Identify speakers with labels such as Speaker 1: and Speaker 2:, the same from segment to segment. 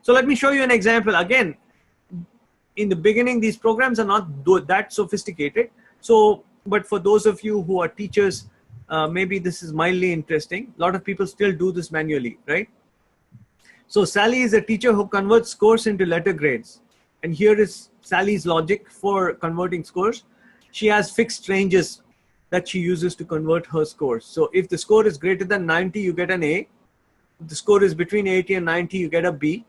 Speaker 1: So let me show you an example. Again, in the beginning, these programs are not that sophisticated. So, but for those of you who are teachers, maybe this is mildly interesting. A lot of people still do this manually, right? So Sally is a teacher who converts scores into letter grades. And here is Sally's logic for converting scores. She has fixed ranges that she uses to convert her scores. So if the score is greater than 90, you get an A. If the score is between 80 and 90, you get a B.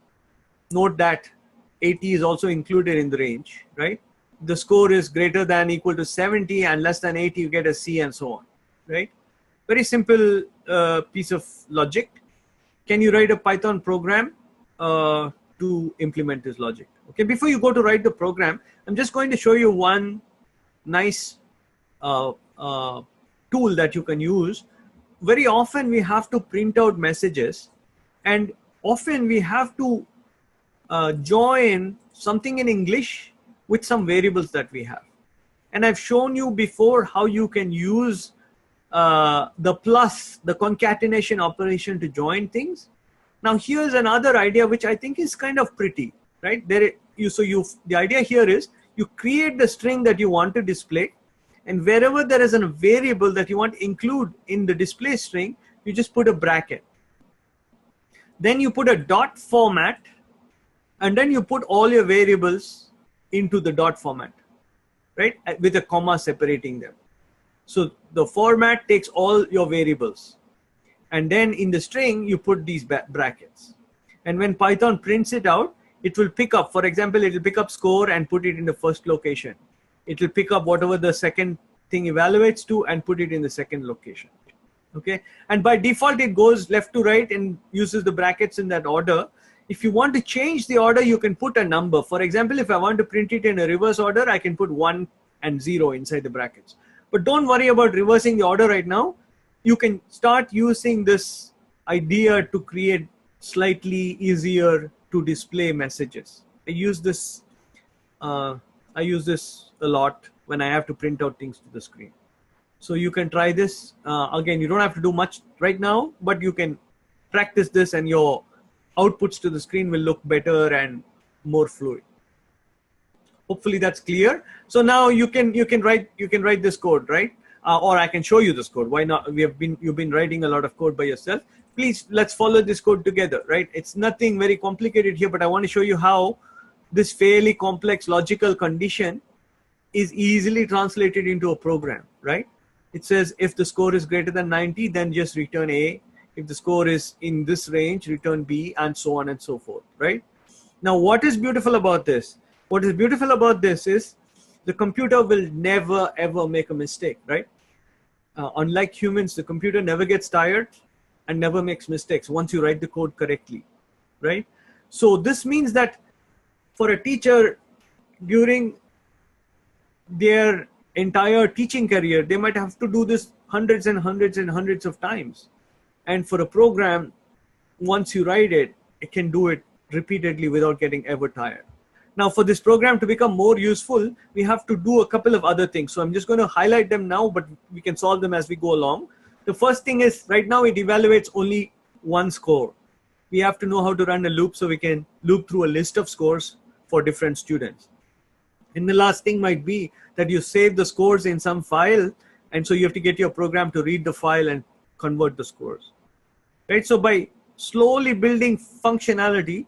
Speaker 1: Note that 80 is also included in the range, right? The score is greater than equal to 70 and less than 80, you get a C, and so on, right? Very simple piece of logic. Can you write a Python program to implement this logic? Okay, before you go to write the program, I'm just going to show you one nice tool that you can use. Very often we have to print out messages, and often we have to join something in English with some variables that we have. And I've shown you before how you can use the plus, the concatenation operation to join things. Now here's another idea which I think is kind of pretty, right? The idea here is you create the string that you want to display, and wherever there is a variable that you want to include in the display string, you just put a bracket. Then you put a dot format, and then you put all your variables into the dot format, right? With a comma separating them. So the format takes all your variables. And then in the string, you put these brackets. And when Python prints it out, it will pick up, for example, it will pick up score and put it in the first location. It will pick up whatever the second thing evaluates to and put it in the second location. Okay. And by default, it goes left to right and uses the brackets in that order. If you want to change the order, you can put a number. For example, if I want to print it in a reverse order, I can put 1 and 0 inside the brackets. But don't worry about reversing the order right now. You can start using this idea to create slightly easier to display messages. I use this a lot when I have to print out things to the screen. So you can try this. Again, you don't have to do much right now, but you can practice this and your outputs to the screen will look better and more fluid. Hopefully that's clear. So now you can write this code, right? Or I can show you this code. Why not? You've been writing a lot of code by yourself. Please, let's follow this code together, right? It's nothing very complicated here, but I want to show you how this fairly complex logical condition is easily translated into a program, right? It says if the score is greater than 90, then just return A. If the score is in this range, return B, and so on and so forth, right? Now, what is beautiful about this? What is beautiful about this is the computer will never, ever make a mistake, right? Unlike humans, the computer never gets tired and never makes mistakes once you write the code correctly, right? So this means that for a teacher, during their entire teaching career, they might have to do this hundreds and hundreds and hundreds of times. And for a program, once you write it, it can do it repeatedly without getting ever tired. Now, for this program to become more useful, we have to do a couple of other things. So I'm just going to highlight them now, but we can solve them as we go along. The first thing is right now it evaluates only one score. We have to know how to run a loop so we can loop through a list of scores for different students. And the last thing might be that you save the scores in some file. And so you have to get your program to read the file and convert the scores, right? So by slowly building functionality,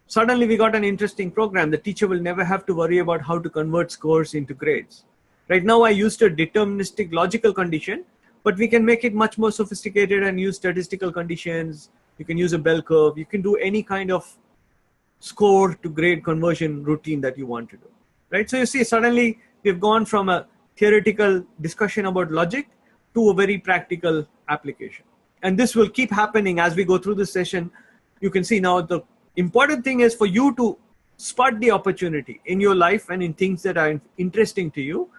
Speaker 1: suddenly we got an interesting program. The teacher will never have to worry about how to convert scores into grades. Right now I used a deterministic logical condition, but we can make it much more sophisticated and use statistical conditions. You can use a bell curve. You can do any kind of score to grade conversion routine that you want to do, right? So you see, suddenly we've gone from a theoretical discussion about logic to a very practical application. And this will keep happening as we go through this session. You can see now the important thing is for you to spot the opportunity in your life and in things that are interesting to you.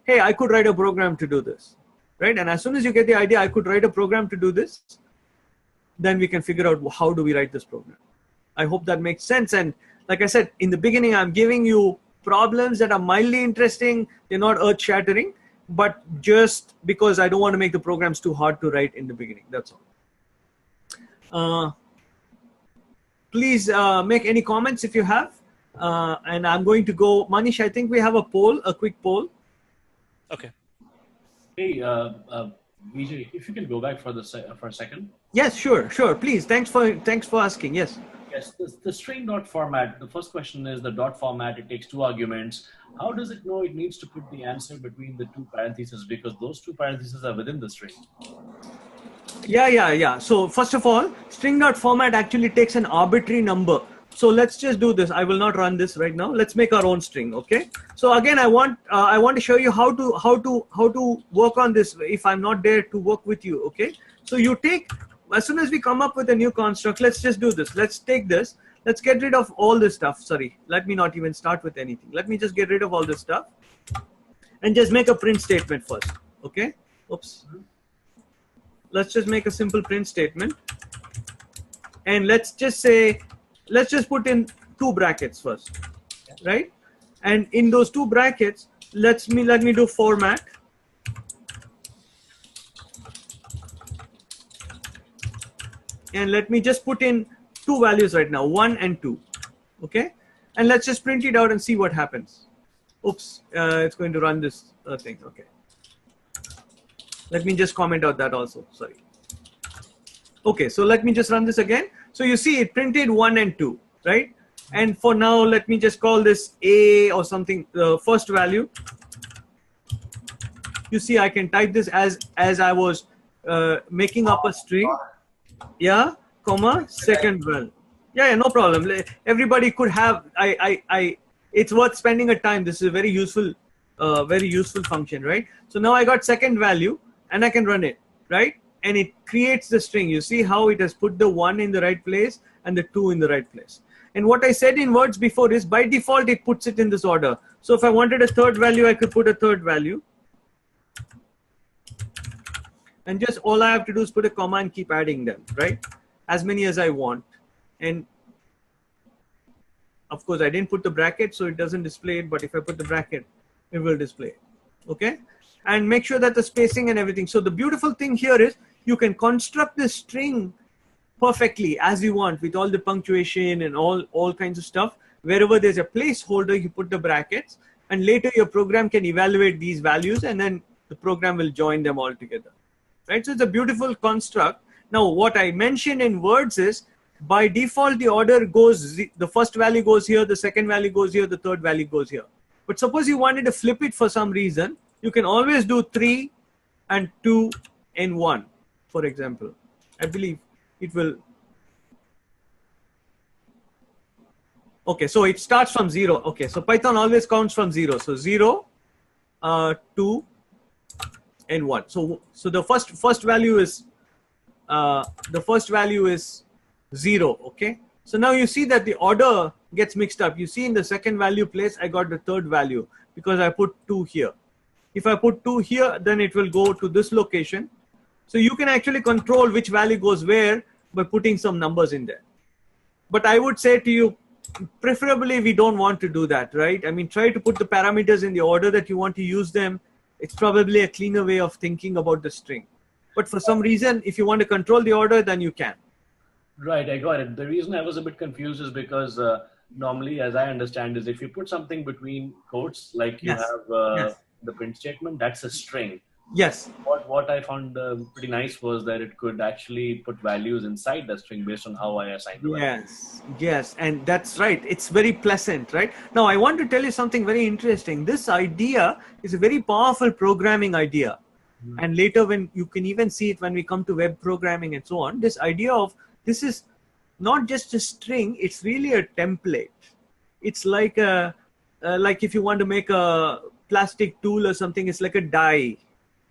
Speaker 1: Hey, I could write a program to do this, right? And as soon as you get the idea, I could write a program to do this, then we can figure out how do we write this program. I hope that makes sense. And like I said, in the beginning, I'm giving you problems that are mildly interesting. They're not earth-shattering, but just because I don't want to make the programs too hard to write in the beginning. That's all. please make any comments if you have. And I'm going to go, Manish, I think we have a poll, a quick poll.
Speaker 2: Okay.
Speaker 3: Hey, Vijay, if you can go back for a second.
Speaker 1: Yes, sure. Please. Thanks for asking. Yes.
Speaker 3: Yes, the string dot format. The first question is the dot format. It takes two arguments. How does it know it needs to put the answer between the two parentheses? Because those two parentheses are within the string.
Speaker 1: Yeah. So first of all, string dot format actually takes an arbitrary number. So let's just do this. I will not run this right now. Let's make our own string. Okay. So again, I want to show you how to work on this if I'm not there to work with you. Okay. So you take, as soon as we come up with a new construct, let's just do this. Let's take this. Let's get rid of all this stuff. Sorry, let me not even start with anything. Let me just get rid of all this stuff and just make a print statement first. Okay. Oops. Let's just make a simple print statement. And let's just put in two brackets first, right? And in those two brackets, let me do format. And let me just put in two values right now, 1 and 2. Okay. And let's just print it out and see what happens. Oops, it's going to run this thing. Okay. Let me just comment out that also. Sorry. Okay, so let me just run this again. So you see it printed 1 and 2, right? And for now, let me just call this A or something, the first value. You see, I can type this as I was making up a string. Yeah, comma, second value. Yeah, no problem. Everybody could have, it's worth spending a time. This is a very useful function, right? So now I got second value and I can run it, right? And it creates the string. You see how it has put the 1 in the right place and the 2 in the right place. And what I said in words before is by default, it puts it in this order. So if I wanted a third value, I could put a third value. And just all I have to do is put a comma and keep adding them, right? As many as I want. And of course, I didn't put the bracket, so it doesn't display it. But if I put the bracket, it will display it. Okay? And make sure that the spacing and everything. So the beautiful thing here is you can construct this string perfectly as you want with all the punctuation and all kinds of stuff. Wherever there's a placeholder, you put the brackets. And later your program can evaluate these values and then the program will join them all together. Right? So it's a beautiful construct. Now, what I mentioned in words is by default, the order goes, the first value goes here, the second value goes here, the third value goes here. But suppose you wanted to flip it for some reason, you can always do 3 and 2 and 1, for example. I believe it will. Okay, so it starts from 0. Okay, so Python always counts from 0. So 0, 2, and 1. So the first value is 0. Okay. So now you see that the order gets mixed up. You see in the second value place, I got the third value because I put 2 here. If I put 2 here, then it will go to this location. So you can actually control which value goes where by putting some numbers in there. But I would say to you, preferably we don't want to do that, right? I mean, try to put the parameters in the order that you want to use them. It's probably a cleaner way of thinking about the string. But for some reason, if you want to control the order, then you can.
Speaker 3: Right, I got it. The reason I was a bit confused is because normally, as I understand, is if you put something between quotes, like you have the print statement, that's a string.
Speaker 1: Yes.
Speaker 3: What I found pretty nice was that it could actually put values inside the string based on how I assigned the value.
Speaker 1: Yes, and that's right. It's very pleasant, right? Now, I want to tell you something very interesting. This idea is a very powerful programming idea. Mm-hmm. And later, when you can even see it when we come to web programming and so on, this idea of this is not just a string, it's really a template. It's like like if you want to make a plastic tool or something, it's like a die.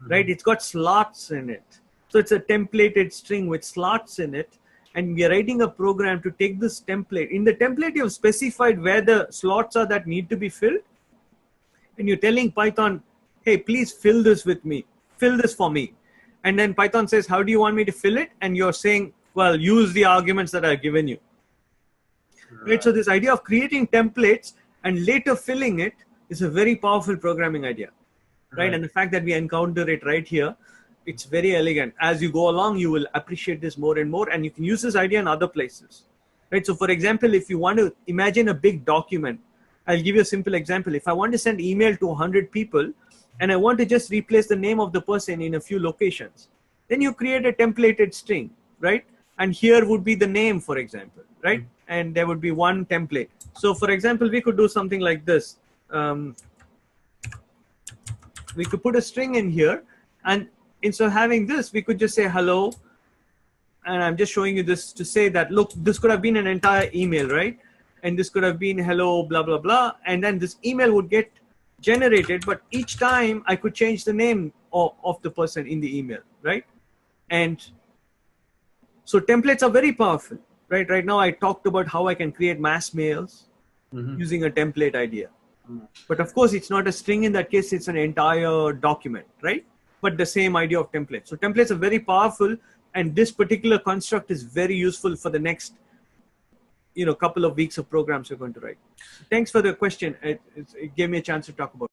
Speaker 1: Right? It's got slots in it. So it's a templated string with slots in it. And we are writing a program to take this template. In the template, you have specified where the slots are that need to be filled. And you're telling Python, hey, please fill this with me. Fill this for me. And then Python says, how do you want me to fill it? And you're saying, well, use the arguments that I've given you. Right? So this idea of creating templates and later filling it is a very powerful programming idea. Right? And the fact that we encounter it right here, it's very elegant. As you go along, you will appreciate this more and more, and you can use this idea in other places. right? So for example, if you want to imagine a big document, I'll give you a simple example. If I want to send email to 100 people and I want to just replace the name of the person in a few locations, then you create a templated string, right? And here would be the name, for example, right? And there would be one template. So for example, we could do something like this. We could put a string in here, and instead of having this, we could just say hello. And I'm just showing you this to say that, look, this could have been an entire email, right? And this could have been hello, blah, blah, blah. And then this email would get generated, but each time I could change the name of the person in the email, right? And so templates are very powerful, right? Right now I talked about how I can create mass mails using a template idea. But of course, it's not a string in that case, it's an entire document, right? But the same idea of templates. So templates are very powerful, and this particular construct is very useful for the next, couple of weeks of programs we're going to write. Thanks for the question. It gave me a chance to talk about it.